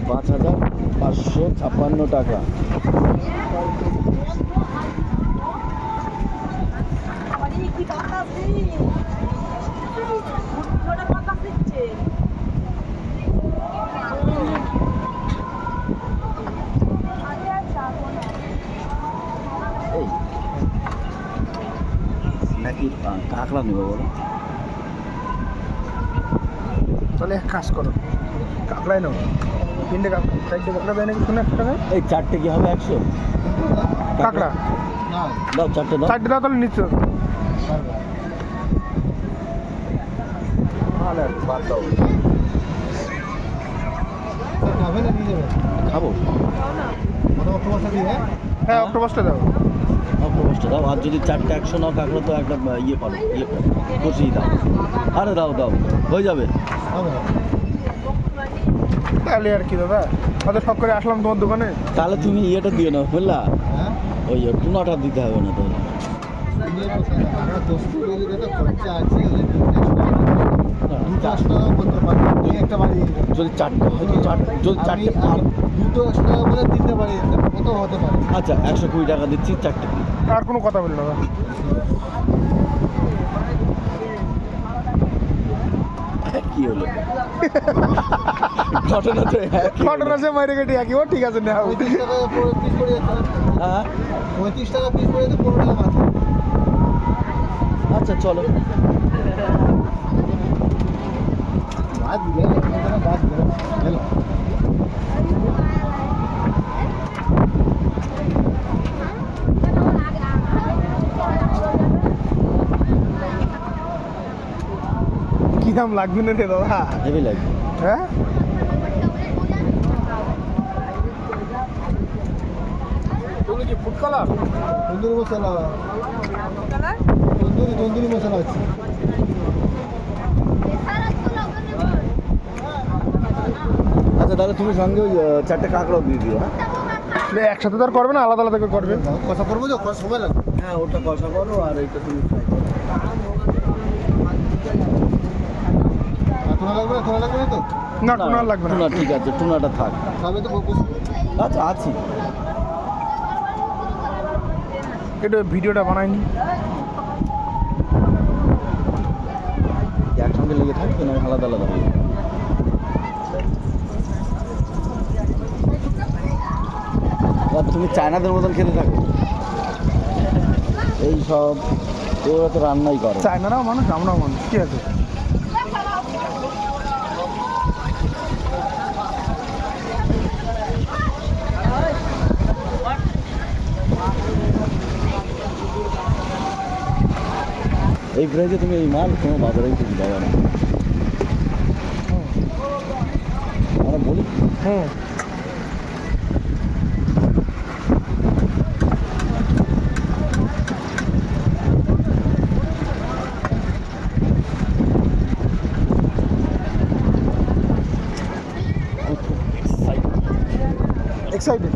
5,556 টাকা। নাকি কাঁকড়া নেবো বলো? তাহলে এক কাজ করো, কাঁকড়াই নাও। 3টে কাঁকড়া, 4টে কাঁকড়া দেয় নাকি শুনে 1 টাকা? এই 4টে কি হবে 100 কাঁকড়া দাও? 4টে দাও। 4টে দাও, তাহলে নিচ্ছ ভালো আর বাদ দাও। খাবো? হ্যাঁ, অক্টোপাসটা দাও। অক্টোপাসটা দাও। আর যদি 4টে 100 নাও কাঁকড়া তো একটা ইয়ে পাবো, কষিয়ে দাও। আরে দাও দাও, হয়ে যাবে। তাহলে আর কি দাদা, তাহলে সব করে আসলাম তোমার দোকানে। তাহলে তুমি ইয়েটা দিও না বুঝলা, ওই টুনাটা দিতে হবে না তাহলে। যদি 4টে হয়তো যদি 4টে পার 3টে বাড়ি কত হতে পারে? আচ্ছা 120 টাকা দিচ্ছি 4টে। আর কোনো কথা বলি না দাদা। কি হলো? ঘটনা তো ঘটনা সে মাইরে কেটে একই। ও ঠিক আছে, নাও। 35 টাকা পিস পড়ে যাচ্ছে। হ্যাঁ 35 টাকা পিস পড়ে যাচ্ছে, 15 টাকা মাত্র। আচ্ছা চলো। বাদ দিলে বাদ দিলে হ্যালো। কি দাম লাগবে না রে দাদা? হেভি লাগবে। হ্যাঁ, তুমি কি ফুড কালার? তন্দুরি মশলা, তন্দুরি মশলা আছে। আচ্ছা তাহলে তুমি সঙ্গে ওই 4টে কাঁকড়াও দিয়ে দিও। একসাথে তো আর করবে না, আলাদা আলাদা করে করবে। কষা করবো তো, কষা সময় লাগবে। হ্যাঁ ওটা কষা করো আর এইটা তুমি ফ্রাই করো। টুনা লাগবে না? টুনা লাগবে না তো? না, টুনা লাগবে না। টুনা ঠিক আছে, টুনাটা থাক। তবে তো আচ্ছা আছি। একটু ভিডিওটা বানাইনি। একসঙ্গে লেগে থাকবে না, আলাদা আলাদা হবে। আর তুমি চায়নাদের মতন খেতে থাকো। এই সব ওরা তো রান্নাই করে। চায়নারাও মানুষ, আমরাও মানুষ, কি আছে? এই প্রাইসে তুমি এই মাল কোনো বাজারেই তুমি যাবে না। আমরা বলি হুম, এক্সাইটেড।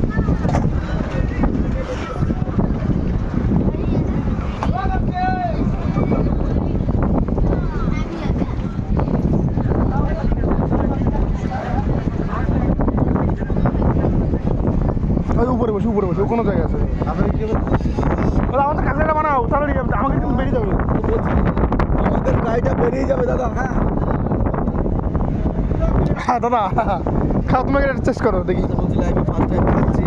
উপরে বসে, উপরে বসে, কোনো জায়গা আছে? দাদা আমাদের কাঁকড়াটা বানাও, তাহলে আমাকে কিন্তু বেরিয়ে যাবে। আমাদের গাড়িটা বেরিয়ে যাবে দাদা। হ্যাঁ হ্যাঁ দাদা, খাও, তোমাকে এটা চেষ্টা করো দেখি। বলছি লাইভে ফার্স্ট টাইম খাচ্ছি।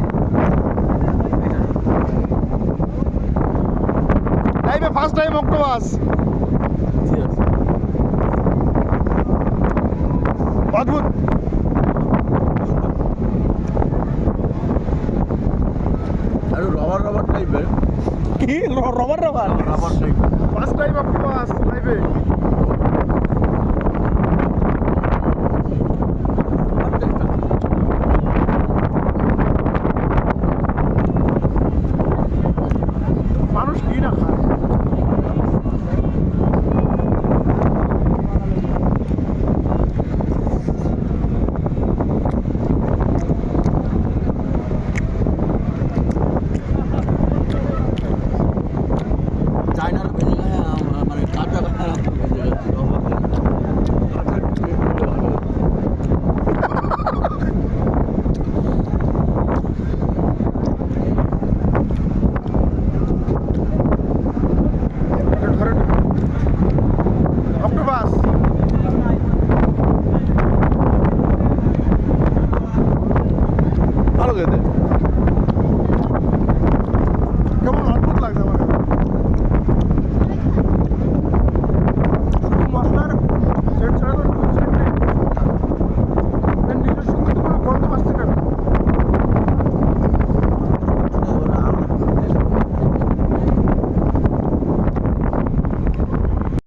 লাইভে ফার্স্ট টাইম অক্টোপাস। অদ্ভুত। আর রবার রবার টাইপের। কি রবার রবার? রবার টাইপের ফার্স্ট টাইম অক্টোপাস লাইভে।